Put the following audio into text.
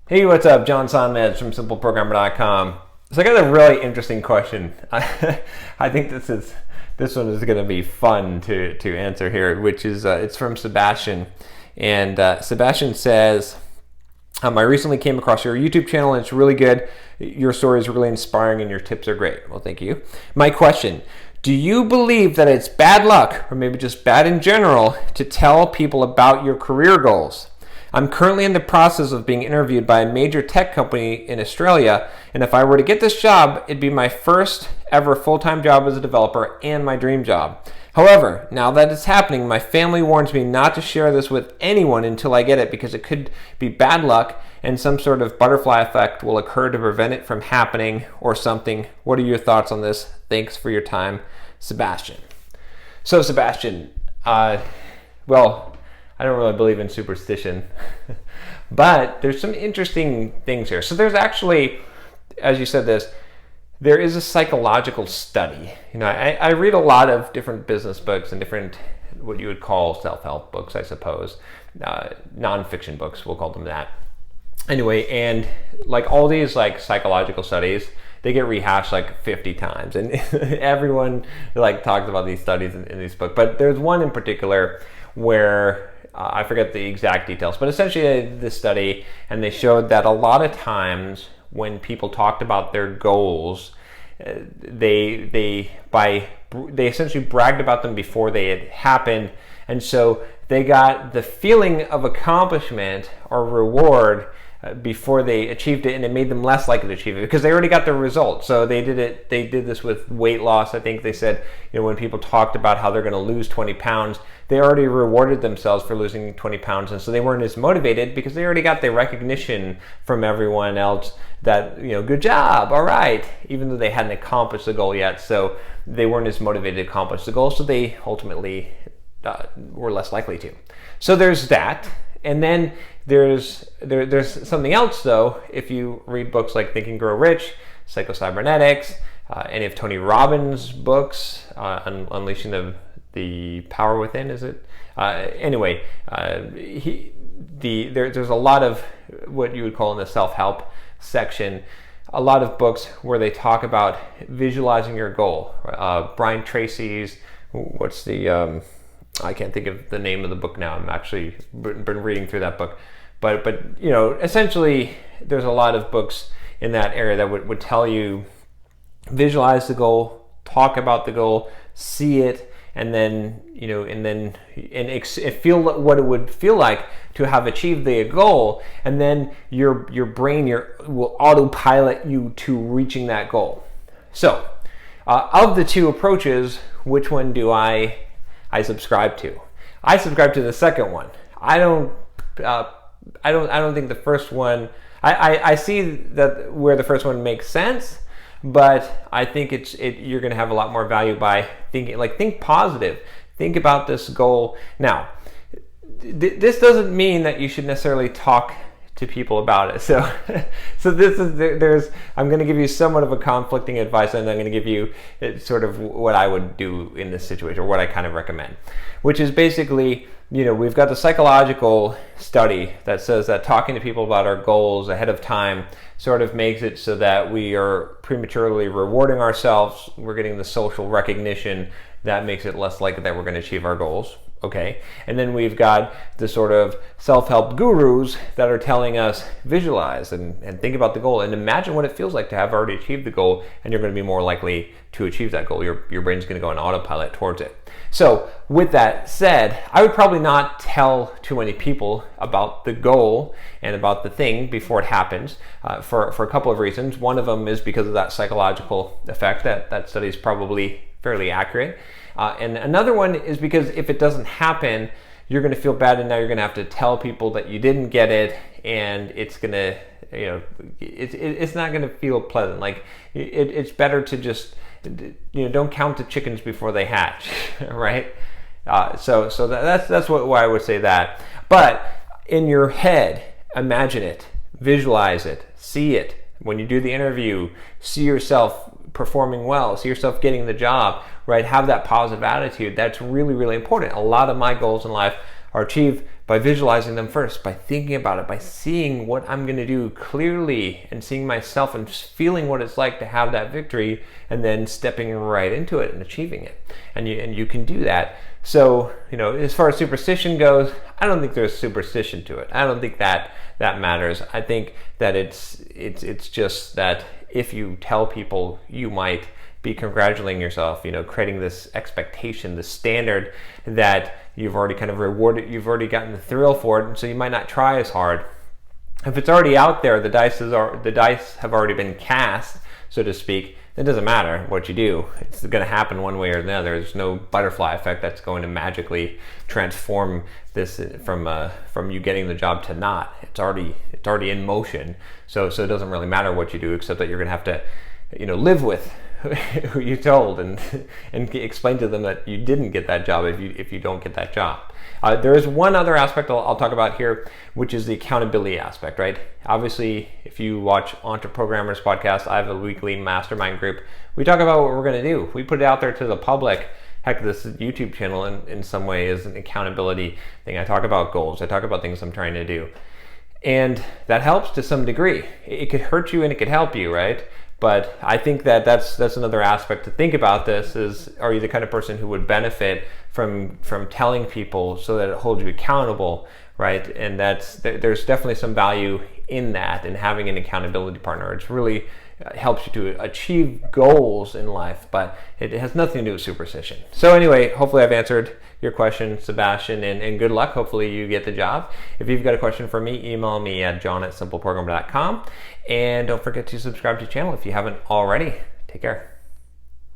Hey, what's up? John Sonmez from SimpleProgrammer.com. So I got a really interesting question. I think this one is going to be fun to answer here, which is it's from Sebastian, and Sebastian says, I recently came across your YouTube channel and it's really good. Your story is really inspiring and your tips are great. Well, thank you. My question: do you believe that it's bad luck, or maybe just bad in general, to tell people about your career goals? I'm currently in the process of being interviewed by a major tech company in Australia, and if I were to get this job, it'd be my first ever full-time job as a developer and my dream job. However, now that it's happening, my family warns me not to share this with anyone until I get it because it could be bad luck and some sort of butterfly effect will occur to prevent it from happening or something. What are your thoughts on this? Thanks for your time, Sebastian. So, Sebastian, well, I don't really believe in superstition, but there's some interesting things here. So there's actually, as you said this, there is a psychological study. You know, I read a lot of different business books and different, what you would call self-help books, I suppose, nonfiction books, we'll call them that. Anyway, and like all these like psychological studies, they get rehashed like 50 times, and everyone like talks about these studies in these books. But there's one in particular where I forget the exact details, but essentially they did this study and they showed that a lot of times when people talked about their goals, they essentially bragged about them before they had happened, and so they got the feeling of accomplishment or reward before they achieved it, and it made them less likely to achieve it because they already got the result. So they did this with weight loss. I think they said, you know, when people talked about how they're going to lose 20 pounds, they already rewarded themselves for losing 20 pounds, and so they weren't as motivated because they already got the recognition from everyone else that, you know, good job, all right, even though they hadn't accomplished the goal yet. So they weren't as motivated to accomplish the goal, so they ultimately were less likely to. So there's that. And then there's something else, though. If you read books like Think and Grow Rich, Psycho-Cybernetics, any of Tony Robbins' books, Unleashing the Power Within, is it? Anyway, there's a lot of what you would call in the self-help section, a lot of books where they talk about visualizing your goal. Brian Tracy's, what's the... I can't think of the name of the book now. I'm actually been reading through that book, but you know, essentially, there's a lot of books in that area that would tell you visualize the goal, talk about the goal, see it, and then feel what it would feel like to have achieved the goal, and then your brain will autopilot you to reaching that goal. So, of the two approaches, which one do I subscribe to? I subscribe to the second one. I don't think the first one. I see that where the first one makes sense, but I think you're going to have a lot more value by think positive. Think about this goal. Now, this doesn't mean that you should necessarily talk to people about it. So I'm going to give you somewhat of a conflicting advice, and I'm going to give you sort of what I would do in this situation, or what I kind of recommend, which is basically, you know, we've got the psychological study that says that talking to people about our goals ahead of time sort of makes it so that we are prematurely rewarding ourselves. We're getting the social recognition that makes it less likely that we're going to achieve our goals. Okay, and then we've got the sort of self-help gurus that are telling us visualize and think about the goal and imagine what it feels like to have already achieved the goal, and you're going to be more likely to achieve that goal. Your brain's going to go on autopilot towards it. So with that said, I would probably not tell too many people about the goal and about the thing before it happens for a couple of reasons. One of them is because of that psychological effect. That study is probably fairly accurate. And another one is because if it doesn't happen, you're going to feel bad, and now you're going to have to tell people that you didn't get it, and it's going to, you know, it's not going to feel pleasant. Like it's better to just, you know, don't count the chickens before they hatch, right? So that's why I would say that. But in your head, imagine it, visualize it, see it. When you do the interview, see yourself performing well, see yourself getting the job, right? Have that positive attitude. That's really, really important. A lot of my goals in life are achieved by visualizing them first, by thinking about it, by seeing what I'm going to do clearly and seeing myself and just feeling what it's like to have that victory, and then stepping right into it and achieving it. And you can do that. So, as far as superstition goes, I don't think there's superstition to it. I don't think that matters. I think that it's just that if you tell people, you might be congratulating yourself, creating this expectation, this standard that you've already kind of rewarded, you've already gotten the thrill for it, and so you might not try as hard. If it's already out there, the dice have already been cast, so to speak. It doesn't matter what you do. It's going to happen one way or another. There's no butterfly effect that's going to magically transform this from you getting the job to not. It's already in motion. So it doesn't really matter what you do, except that you're going to have to, live with who you told and explain to them that you didn't get that job if you don't get that job. There is one other aspect I'll talk about here, which is the accountability aspect, right? Obviously, if you watch Entre Programmers podcast, I have a weekly mastermind group. We talk about what we're going to do. We put it out there to the public. Heck, this YouTube channel in some way is an accountability thing. I talk about goals. I talk about things I'm trying to do. And that helps to some degree. It could hurt you and it could help you, right? But I think that's another aspect to think about. This is, are you the kind of person who would benefit from telling people so that it holds you accountable, right? And there's definitely some value in that, and having an accountability partner. It's really helps you to achieve goals in life, but it has nothing to do with superstition. So anyway, hopefully I've answered your question, Sebastian, and good luck. Hopefully you get the job. If you've got a question for me, email me at john@simpleprogrammer.com, and don't forget to subscribe to the channel if you haven't already. Take care.